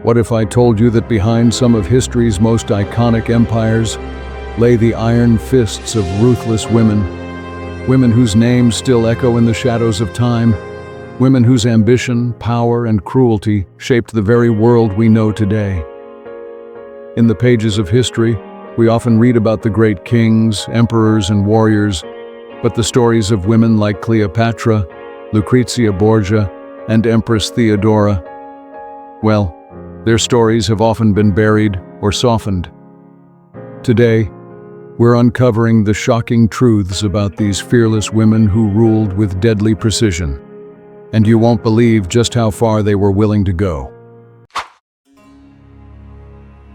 What if I told you that behind some of history's most iconic empires lay the iron fists of ruthless women, women whose names still echo in the shadows of time, women whose ambition, power, and cruelty shaped the very world we know today. In the pages of history, we often read about the great kings, emperors, and warriors, but the stories of women like Cleopatra, Lucrezia Borgia, and Empress Theodora, well, their stories have often been buried or softened. Today, we're uncovering the shocking truths about these fearless women who ruled with deadly precision. And you won't believe just how far they were willing to go.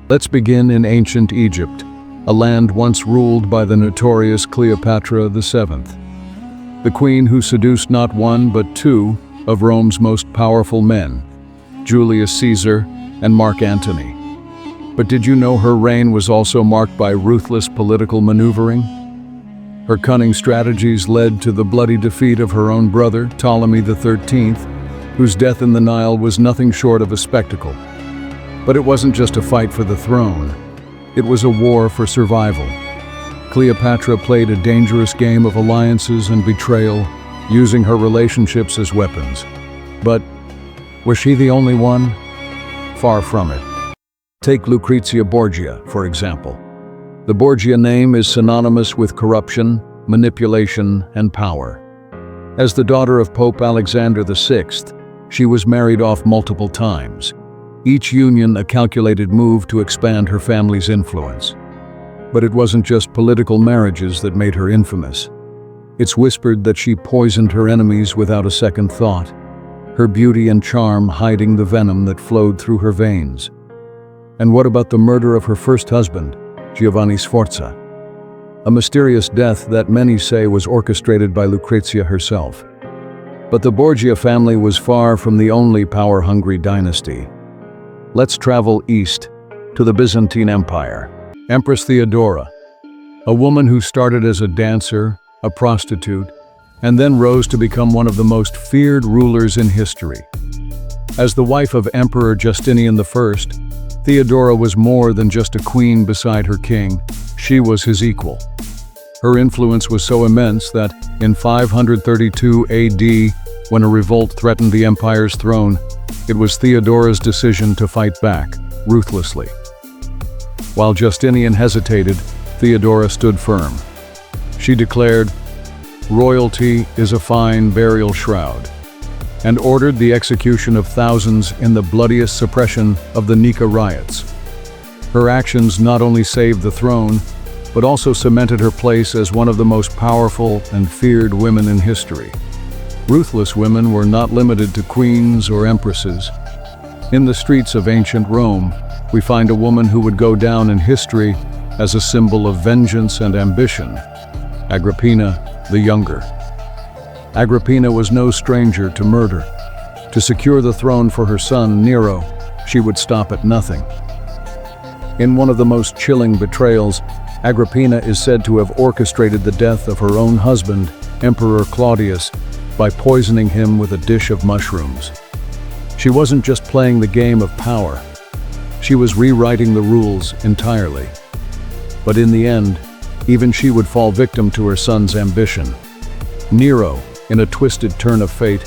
Let's begin in ancient Egypt, a land once ruled by the notorious Cleopatra VII, the queen who seduced not one but two of Rome's most powerful men, Julius Caesar and Mark Antony. But did you know her reign was also marked by ruthless political maneuvering? Her cunning strategies led to the bloody defeat of her own brother, Ptolemy XIII, whose death in the Nile was nothing short of a spectacle. But it wasn't just a fight for the throne. It was a war for survival. Cleopatra played a dangerous game of alliances and betrayal, using her relationships as weapons. But was she the only one? Far from it. Take Lucrezia Borgia, for example. The Borgia name is synonymous with corruption, manipulation, and power. As the daughter of Pope Alexander VI, she was married off multiple times, each union a calculated move to expand her family's influence. But it wasn't just political marriages that made her infamous. It's whispered that she poisoned her enemies without a second thought, her beauty and charm hiding the venom that flowed through her veins. And what about the murder of her first husband, Giovanni Sforza? A mysterious death that many say was orchestrated by Lucrezia herself. But the Borgia family was far from the only power-hungry dynasty. Let's travel east to the Byzantine Empire. Empress Theodora, a woman who started as a dancer, a prostitute, and then rose to become one of the most feared rulers in history. As the wife of Emperor Justinian I, Theodora was more than just a queen beside her king, she was his equal. Her influence was so immense that, in 532 AD, when a revolt threatened the empire's throne, it was Theodora's decision to fight back, ruthlessly. While Justinian hesitated, Theodora stood firm. She declared, "Royalty is a fine burial shroud," and ordered the execution of thousands in the bloodiest suppression of the Nika riots. Her actions not only saved the throne, but also cemented her place as one of the most powerful and feared women in history. Ruthless women were not limited to queens or empresses. In the streets of ancient Rome, we find a woman who would go down in history as a symbol of vengeance and ambition, Agrippina the Younger. Agrippina was no stranger to murder. To secure the throne for her son, Nero, she would stop at nothing. In one of the most chilling betrayals, Agrippina is said to have orchestrated the death of her own husband, Emperor Claudius, by poisoning him with a dish of mushrooms. She wasn't just playing the game of power. She was rewriting the rules entirely. But in the end, even she would fall victim to her son's ambition. Nero, in a twisted turn of fate,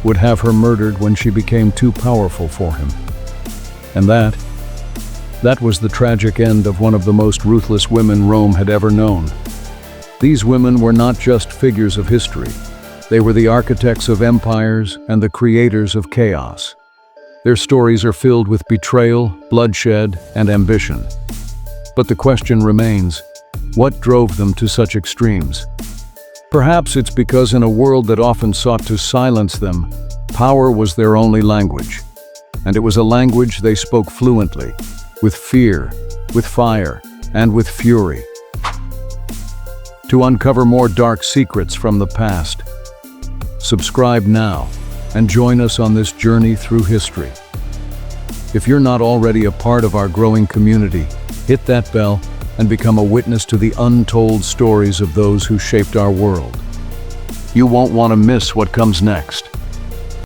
would have her murdered when she became too powerful for him. And that was the tragic end of one of the most ruthless women Rome had ever known. These women were not just figures of history. They were the architects of empires and the creators of chaos. Their stories are filled with betrayal, bloodshed, and ambition. But the question remains, what drove them to such extremes? Perhaps it's because in a world that often sought to silence them, power was their only language. And it was a language they spoke fluently, with fear, with fire, and with fury. To uncover more dark secrets from the past, subscribe now and join us on this journey through history. If you're not already a part of our growing community, hit that bell and become a witness to the untold stories of those who shaped our world. You won't want to miss what comes next.